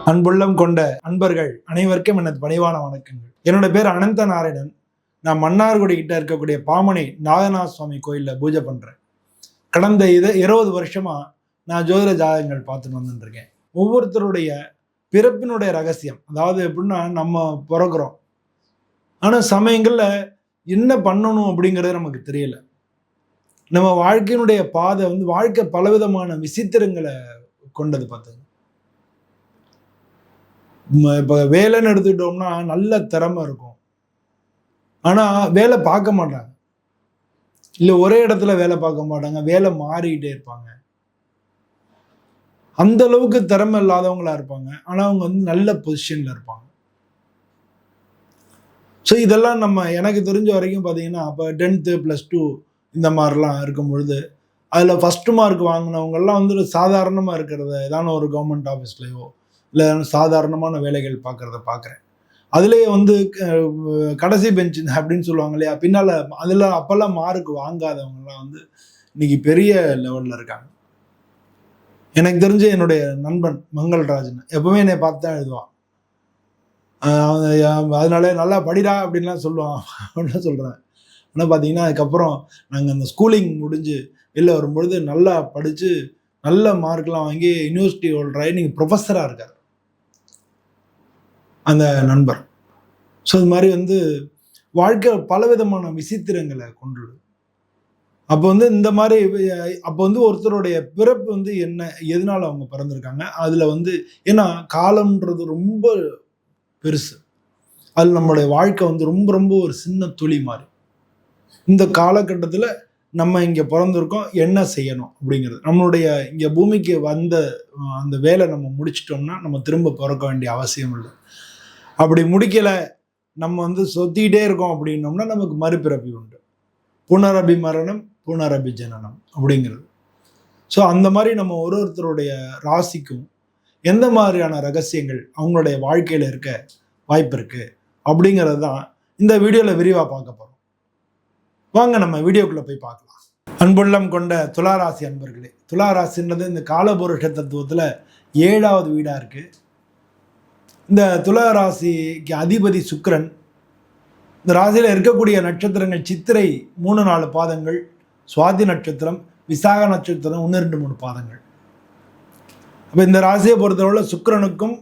அன்புள்ளம் கொண்ட அன்பர்கள் அனைவருக்கும் எனது பணிவான வணக்கங்கள். என்னோட பேர் அனந்த நாராயணன். நான் மன்னார்குடி கிட்ட இருக்கக்கூடிய பாமணி நாகநாத சுவாமி கோயில்ல பூஜை பண்றேன். கடந்த 20 வருஷமா நான் ஜோதிட ஜாதகங்கள் பார்த்துட்டு வந்துட்டு இருக்கேன். ஒவ்வொருத்தருடைய பிறப்பினுடைய ரகசியம், அதாவது எப்படின்னா நம்ம பிறக்கிறோம், ஆனா சமயங்கள்ல என்ன பண்ணணும் அப்படிங்கிறது நமக்கு தெரியல. நம்ம வாழ்க்கையினுடைய பாதை வாழ்க்கை பலவிதமான விசித்திரங்களை கொண்டது. பார்த்துங்க, இப்போ வேலைன்னு எடுத்துக்கிட்டோம்னா நல்ல திறமை இருக்கும், ஆனா வேலை பார்க்க மாட்டாங்க, இல்லை ஒரே இடத்துல வேலை பார்க்க மாட்டாங்க, வேலை மாறிக்கிட்டே இருப்பாங்க. அந்த அளவுக்கு திறமை இல்லாதவங்களா இருப்பாங்க, ஆனா அவங்க நல்ல பொசிஷன்ல இருப்பாங்க. ஸோ இதெல்லாம் எனக்கு தெரிஞ்ச வரைக்கும் பார்த்தீங்கன்னா, அப்போ 10th +2 இந்த மாதிரிலாம் இருக்கும் பொழுது அதில் ஃபஸ்ட்டு மார்க் வாங்கினவங்கெல்லாம் சாதாரணமாக இருக்கிறத ஏதான ஒரு கவர்மெண்ட் ஆஃபீஸ்லையோ இல்லை சாதாரணமான வேலைகள் பார்க்குறேன். அதுலேயே கடைசி பெஞ்ச் அப்படின்னு சொல்லுவாங்க இல்லையா, பின்னால் அதில் அப்போல்லாம் மார்க் வாங்காதவங்கலாம் இன்னைக்கு பெரிய லெவலில் இருக்காங்க. எனக்கு தெரிஞ்ச என்னுடைய நண்பன் மங்கள்ராஜன் எப்பவுமே என்னை பார்த்து தான் எழுதுவான். அதனால நல்லா படிடா அப்படின்லாம் சொல்லுவான் அப்படின்னு சொல்கிறேன். ஆனால் பார்த்தீங்கன்னா அதுக்கப்புறம் நாங்கள் அந்த ஸ்கூலிங் முடிஞ்சு வெளில வரும்பொழுது நல்லா படித்து நல்ல மார்க்லாம் வாங்கி யூனிவர்சிட்டி ஹோல்டராகி நீங்கள் ப்ரொஃபஸராக இருக்கார் அந்த நண்பர். ஸோ இது மாதிரி வாழ்க்கை பலவிதமான விசித்திரங்களை கொண்டுள்ளது. அப்போ இந்த மாதிரி அப்போ ஒருத்தருடைய பிறப்பு என்ன, எதனால அவங்க பிறந்திருக்காங்க, அதில் ஏன்னா காலம்ன்றது ரொம்ப பெருசு. அது நம்மளுடைய வாழ்க்கை ரொம்ப ரொம்ப ஒரு சின்ன துளி மாதிரி. இந்த காலகட்டத்தில் நம்ம இங்கே பிறந்திருக்கோம், என்ன செய்யணும் அப்படிங்கிறது, நம்மளுடைய இங்கே பூமிக்கு வந்த அந்த வேலை நம்ம முடிச்சிட்டோம்னா நம்ம திரும்ப பிறக்க வேண்டிய அவசியம் இல்லை. அப்படி முடிக்கலை, நம்ம சொத்திக்கிட்டே இருக்கோம் அப்படின்னோம்னா நமக்கு மறுபிறப்பி உண்டு. புனரபி மரணம் புனரபி ஜனனம் அப்படிங்கிறது. ஸோ அந்த மாதிரி நம்ம ஒருத்தருடைய ராசிக்கும் எந்த மாதிரியான ரகசியங்கள் அவங்களுடைய வாழ்க்கையில் இருக்க வாய்ப்பு இருக்கு அப்படிங்கிறது தான் இந்த வீடியோவில் விரிவாக பார்க்க போகிறோம். வாங்க நம்ம வீடியோக்குள்ளே போய் பார்க்கலாம். அன்புள்ளம் கொண்ட துளாராசி அன்பர்களே, துளாராசின்றது இந்த காலபுருஷ தத்துவத்தில் 7வது வீடாக இருக்குது. இந்த துளாராசிக்கு அதிபதி சுக்கிரன். இந்த ராசியில் இருக்கக்கூடிய நட்சத்திரங்கள் சித்திரை 3-4 பாதங்கள், சுவாதி நட்சத்திரம், விசாக நட்சத்திரம் 1-2-3 பாதங்கள். அப்போ இந்த ராசியை பொறுத்தவரை சுக்கிரனுக்கும்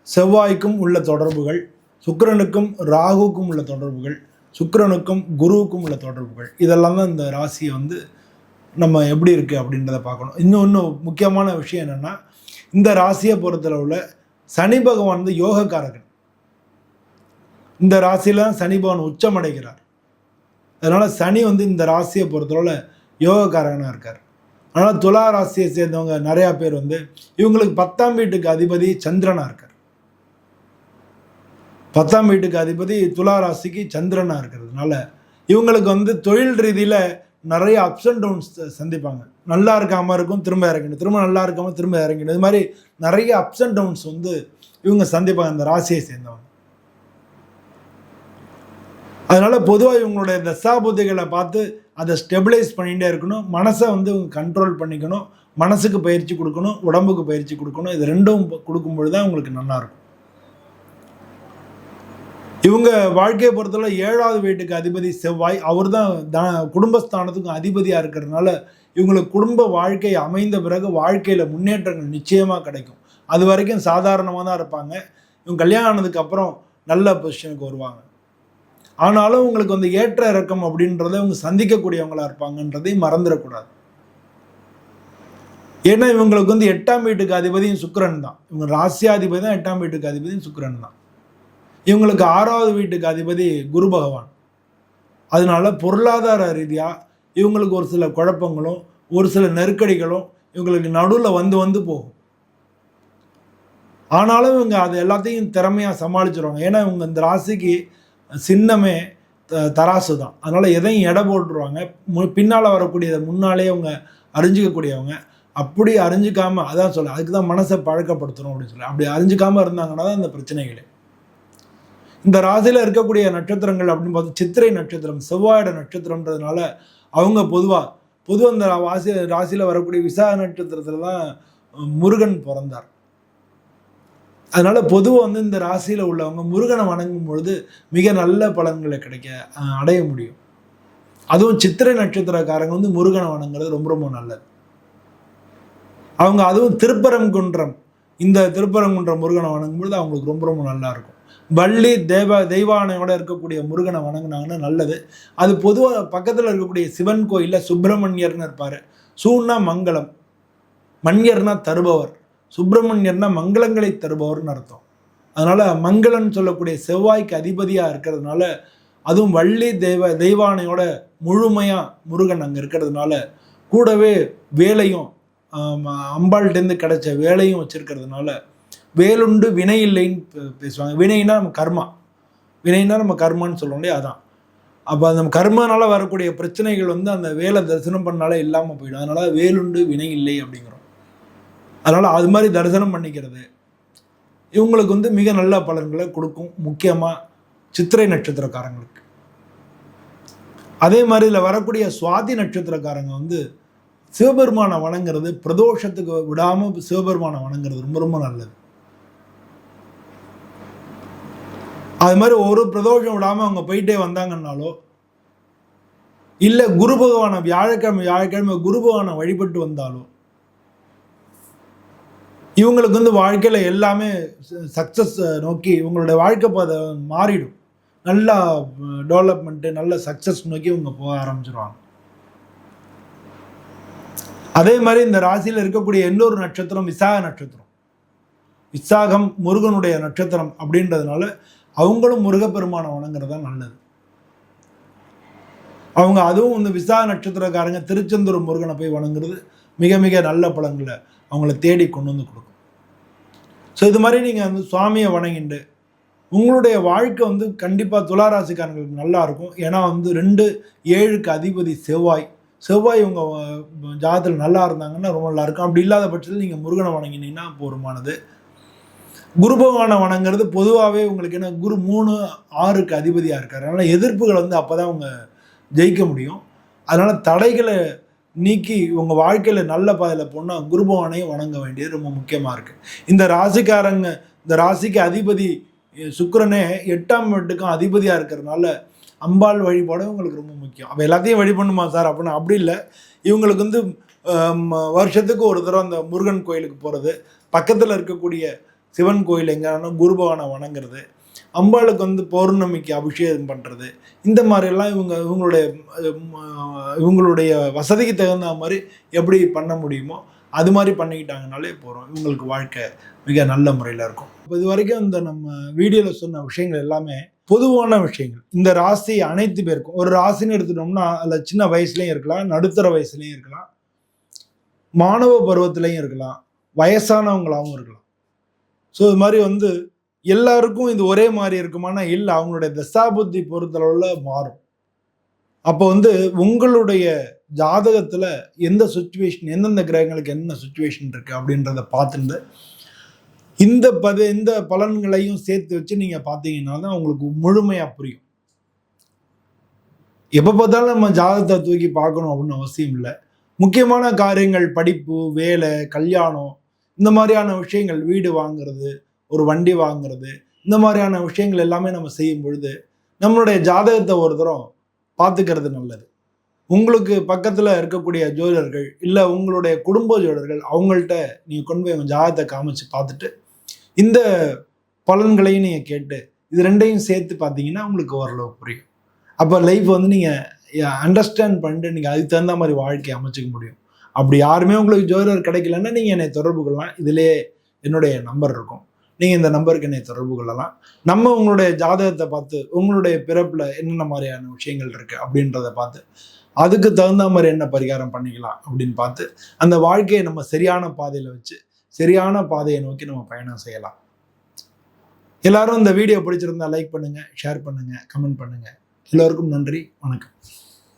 செவ்வாய்க்கும் உள்ள தொடர்புகள், சுக்கிரனுக்கும் ராகுக்கும் உள்ள தொடர்புகள், சுக்கிரனுக்கும் குருவுக்கும் உள்ள தொடர்புகள், இதெல்லாம் தான் இந்த ராசியை நம்ம எப்படி இருக்குது அப்படின்றத பார்க்கணும். இன்னொன்று முக்கியமான விஷயம் என்னென்னா, இந்த ராசியை பொறுத்தளவில் சனி பகவான் யோகக்காரகன். இந்த ராசியில சனி பகவான் உச்சமடைகிறார். அதனால சனி இந்த ராசியை பொறுத்தளவில் யோகக்காரகனாக இருக்கார். அதனால் துலா ராசியை சேர்ந்தவங்க நிறையா பேர் இவங்களுக்கு 10ஆம் வீட்டுக்கு அதிபதி சந்திரனாக இருக்கார். 10ஆம் வீட்டுக்கு அதிபதி துலா ராசிக்கு சந்திரனாக இருக்கிறதுனால இவங்களுக்கு தொழில் ரீதியில் நிறைய அப்ஸ் அண்ட் டவுன்ஸ் சந்திப்பாங்க. நல்லா இருக்காமல் இருக்கும், திரும்ப இறங்கிடும், திரும்ப நல்லா இருக்காமல் திரும்ப இறங்கிடும். இது மாதிரி நிறைய அப்ஸ் அண்ட் டவுன்ஸ் இவங்க சந்திப்பாங்க இந்த ராசியை சேர்ந்தவங்க. அதனால பொதுவாக இவங்களுடைய தசாபுத்திகளை பார்த்து அதை ஸ்டெபிலைஸ் பண்ணிகிட்டே இருக்கணும். மனசை கண்ட்ரோல் பண்ணிக்கணும், மனசுக்கு பயிற்சி கொடுக்கணும், உடம்புக்கு பயிற்சி கொடுக்கணும். இது ரெண்டும் கொடுக்கும்பொழுது தான் உங்களுக்கு நல்லாயிருக்கும். இவங்க வாழ்க்கையை பொறுத்தவரை 7வது வீட்டுக்கு அதிபதி செவ்வாய். அவர் தான் குடும்பஸ்தானத்துக்கும் அதிபதியாக இருக்கிறதுனால இவங்களுக்கு குடும்ப வாழ்க்கை அமைந்த பிறகு வாழ்க்கையில் முன்னேற்றங்கள் நிச்சயமாக கிடைக்கும். அது வரைக்கும் சாதாரணமாக தான் இருப்பாங்க. இவங்க கல்யாணம் ஆனதுக்கு அப்புறம் நல்ல பொசிஷனுக்கு வருவாங்க. ஆனாலும் உங்களுக்கு ஏற்ற இறக்கம் அப்படின்றத இவங்க சந்திக்கக்கூடியவங்களா இருப்பாங்கன்றதையும் மறந்துடக்கூடாது. ஏன்னா இவங்களுக்கு 8ஆம் வீட்டுக்கு அதிபதியும் சுக்கிரன் தான். இவங்க ராசியாதிபதி தான் 8ஆம் வீட்டுக்கு அதிபதியும் சுக்கிரன் தான். இவங்களுக்கு 6வது வீட்டுக்கு அதிபதி குரு பகவான். அதனால பொருளாதார ரீதியாக இவங்களுக்கு ஒரு சில குழப்பங்களும் ஒரு சில நெருக்கடிகளும் இவங்களுக்கு நடுவில் வந்து போகும். ஆனாலும் இவங்க அது எல்லாத்தையும் திறமையாக சமாளிச்சிருவாங்க. ஏன்னா இவங்க இந்த ராசிக்கு சின்னமே தராசு தான். அதனால் எதையும் எடை போட்டுருவாங்க. பின்னால் வரக்கூடியதை முன்னாலே அவங்க அறிஞ்சிக்கக்கூடியவங்க. அப்படி அறிஞ்சிக்காமல், அதான் சொல்ல, அதுக்கு தான் மனசை பழக்கப்படுத்தணும் அப்படின்னு சொல்லி, அப்படி அறிஞ்சிக்காமல் இருந்தாங்கன்னா தான் இந்த பிரச்சனைகளே. இந்த ராசியில் இருக்கக்கூடிய நட்சத்திரங்கள் அப்படின்னு பார்த்து சித்திரை நட்சத்திரம் செவ்வாயோட நட்சத்திரம்ன்றதுனால அவங்க பொதுவாக இந்த ராசியில் வரக்கூடிய விசாக நட்சத்திரத்தில் தான் முருகன் பிறந்தார். அதனால பொதுவாக வந்து இந்த ராசியில் உள்ளவங்க முருகனை வணங்கும் பொழுது மிக நல்ல பலன்களை அடைய முடியும். அதுவும் சித்திரை நட்சத்திரக்காரங்க வந்து முருகனை வணங்குறது ரொம்ப ரொம்ப நல்லது. அவங்க அதுவும் திருப்பரங்குன்றம், இந்த திருப்பரங்குன்றம் முருகனை வணங்கும் பொழுது அவங்களுக்கு ரொம்ப ரொம்ப நல்லா இருக்கும். வள்ளி தெய்வானையோட இருக்கக்கூடிய முருகனை வணங்கினாங்கன்னா நல்லது. அது பொதுவாக பக்கத்தில் இருக்கக்கூடிய சிவன் கோயிலில் சுப்பிரமணியர்னு இருப்பார். சூன்னா மங்களம், மன்யர்னா தருபவர், சுப்பிரமணியர்னா மங்களங்களை தருபவர்னு அர்த்தம். அதனால மங்களன் சொல்லக்கூடிய செவ்வாய்க்கு அதிபதியாக இருக்கிறதுனால, அதுவும் வள்ளி தெய்வானையோட முழுமையா முருகன் அங்கே இருக்கிறதுனால, கூடவே வேலையும் அம்பாள்கிட்டேருந்து கிடைச்ச வேலையும் வச்சிருக்கிறதுனால, வேலுண்டு வினை இல்லைன்னு பேசுவாங்க. வினைனா நம்ம கர்மா, வினைனா நம்ம கர்மான்னு சொல்லுவோம் இல்லையா, அதான். அப்போ அந்த கர்மனால வரக்கூடிய பிரச்சனைகள் வந்து அந்த வேலை தரிசனம் பண்ணாலே இல்லாமல் போயிடும். அதனால வேலுண்டு வினை இல்லை அப்படிங்கிறோம். அதனால அது மாதிரி தரிசனம் பண்ணிக்கிறது இவங்களுக்கு வந்து மிக நல்ல பலன்களை கொடுக்கும், முக்கியமாக சித்திரை நட்சத்திரக்காரங்களுக்கு. அதே மாதிரி இதில் வரக்கூடிய சுவாதி நட்சத்திரக்காரங்க வந்து சிவபெருமானை வணங்குறது, பிரதோஷத்துக்கு விடாமல் சிவபெருமானை வணங்குறது ரொம்ப ரொம்ப நல்லது. அது மாதிரி ஒரு பிரதோஷம் விடாமல் அவங்க போயிட்டே வந்தாங்கன்னாலோ, இல்லை குரு பகவானை வியாழக்கிழமை குரு பகவானை வழிபட்டு வந்தாலோ, இவங்களுக்கு வந்து வாழ்க்கையில் எல்லாமே சக்ஸஸ் நோக்கி இவங்களுடைய வாழ்க்கை பாதை மாறிடும். நல்லா டெவலப்மெண்ட்டு, நல்ல சக்ஸஸ் நோக்கி இவங்க போக ஆரம்பிச்சிருவாங்க. அதே மாதிரி இந்த ராசியில் இருக்கக்கூடிய இன்னொரு நட்சத்திரம் விசாக நட்சத்திரம். விசாகம் முருகனுடைய நட்சத்திரம் அப்படின்றதுனால அவங்களும் முருகப்பெருமானை வணங்குறது தான் நல்லது. அவங்க அதுவும் இந்த விசாக நட்சத்திரக்காரங்க திருச்செந்தூர் முருகனை போய் வணங்குறது மிக மிக நல்ல பலன்களை அவங்கள தேடி கொண்டு வந்து கொடுக்கும். ஸோ இது மாதிரி நீங்கள் வந்து சுவாமியை வணங்கிண்டு உங்களுடைய வாழ்க்கை வந்து கண்டிப்பாக துளாராசிக்காரங்களுக்கு நல்லா இருக்கும். ஏன்னா வந்து 2-7க்கு அதிபதி செவ்வாய். செவ்வாய் உங்கள் ஜாதகத்தில் நல்லா இருந்தாங்கன்னா ரொம்ப நல்லா இருக்கும். அப்படி இல்லாத பட்சத்தில் நீங்கள் முருகனை வணங்கினீங்கன்னா போருமானது. குரு பகவானை வணங்குறது பொதுவாகவே உங்களுக்கு என்ன, குரு 3-6க்கு அதிபதியாக இருக்கார். அதனால் எதிர்ப்புகள் வந்து அப்போ தான் அவங்க ஜெயிக்க முடியும். அதனால் தடைகளை நீக்கி உங்கள் வாழ்க்கையில் நல்ல பாதையில் போனால் குரு பகவானையும் வணங்க வேண்டியது ரொம்ப முக்கியமாக இருக்குது. இந்த ராசிக்கு அதிபதி சுக்கிரனே 8ஆம் வீட்டுக்கும் அதிபதியாக இருக்கிறதுனால அம்பாள் வழிபாடு உங்களுக்கு ரொம்ப முக்கியம். அப்போ எல்லாத்தையும் வழிபண்ணுமா சார் அப்படின்னா அப்படி இல்லை. இவங்களுக்கு வந்து வருஷத்துக்கு ஒரு தடவை அந்த முருகன் கோயிலுக்கு போகிறது, பக்கத்தில் இருக்கக்கூடிய சிவன் கோயில் எங்கன்னா குரு பகவானை வணங்குறது, அம்பாளுக்கு வந்து பௌர்ணமிக்கு அபிஷேகம் பண்ணுறது, இந்த மாதிரிலாம் இவங்களுடைய வசதிக்கு தகுந்த மாதிரி எப்படி பண்ண முடியுமோ அது மாதிரி பண்ணிக்கிட்டாங்கனாலே போகிறோம். இவங்களுக்கு வாழ்க்கை மிக நல்ல முறையில் இருக்கும். இப்போ இது வரைக்கும் இந்த நம்ம வீடியோவில் சொன்ன விஷயங்கள் எல்லாமே பொதுவான விஷயங்கள். இந்த ராசி அனைத்து பேருக்கும், ஒரு ராசின்னு எடுத்துட்டோம்னா அதில் சின்ன வயசுலையும் இருக்கலாம், நடுத்தர வயசுலையும் இருக்கலாம், மாணவ பருவத்திலையும் இருக்கலாம், வயசானவங்களாகவும் இருக்கலாம். ஸோ இது மாதிரி வந்து எல்லாருக்கும் இது ஒரே மாதிரி இருக்குமானா இல்லை, அவங்களுடைய தசாபுத்தி பொறுத்தளவில் மாறும். அப்போ வந்து உங்களுடைய ஜாதகத்தில் எந்த சுச்சுவேஷன், எந்தெந்த கிரகங்களுக்கு என்ன சுச்சுவேஷன் இருக்குது அப்படின்றத பார்த்துட்டு இந்த பலன்களையும் சேர்த்து வச்சு நீங்கள் பார்த்தீங்கன்னா தான் உங்களுக்கு முழுமையாக புரியும். எப்போ பார்த்தாலும் நம்ம ஜாதகத்தை தூக்கி பார்க்கணும் அப்படின்னு அவசியம் இல்லை. முக்கியமான காரியங்கள், படிப்பு, வேலை, கல்யாணம், இந்த மாதிரியான விஷயங்கள், வீடு வாங்குறது, ஒரு வண்டி வாங்குறது, இந்த மாதிரியான விஷயங்கள் எல்லாமே நம்ம செய்யும் பொழுது நம்மளுடைய ஜாதகத்தை ஒரு தரம் பார்த்துக்கிறது நல்லது. உங்களுக்கு பக்கத்தில் இருக்கக்கூடிய ஜோதிடர்கள் இல்லை உங்களுடைய குடும்ப ஜோதிடர்கள் அவங்கள்ட்ட நீங்கள் கொண்டு போய் உங்கள் ஜாதகத்தை காமிச்சு பார்த்துட்டு இந்த பலன்களையும் நீங்கள் கேட்டு இது ரெண்டையும் சேர்த்து பார்த்தீங்கன்னா உங்களுக்கு ஓரளவு புரியும். அப்போ லைஃப் வந்து நீங்கள் அண்டர்ஸ்டாண்ட் பண்ணிட்டு நீங்கள் அதுக்கு தகுந்த மாதிரி வாழ்க்கையை அமைச்சிக்க முடியும். அப்படி யாருமே உங்களுக்கு ஜோதிடர் கிடைக்கலன்னா நீங்கள் என்னை தொடர்பு கொள்ளலாம். இதிலே என்னுடைய நம்பர் இருக்கும், நீங்கள் இந்த நம்பருக்கு என்னை தொடர்பு கொள்ளலாம். நம்ம உங்களுடைய ஜாதகத்தை பார்த்து உங்களுடைய பிறப்பில் என்னென்ன மாதிரியான விஷயங்கள் இருக்குது அப்படின்றத பார்த்து அதுக்கு தகுந்த மாதிரி என்ன பரிகாரம் பண்ணிக்கலாம் அப்படின்னு பார்த்து அந்த வாழ்க்கையை நம்ம சரியான பாதையில் வச்சு சரியான பாதையை நோக்கி நம்ம பயணம் செய்யலாம். எல்லாரும் இந்த வீடியோ பிடிச்சிருந்தா லைக் பண்ணுங்கள், ஷேர் பண்ணுங்கள், கமெண்ட் பண்ணுங்கள். எல்லோருக்கும் நன்றி, வணக்கம்.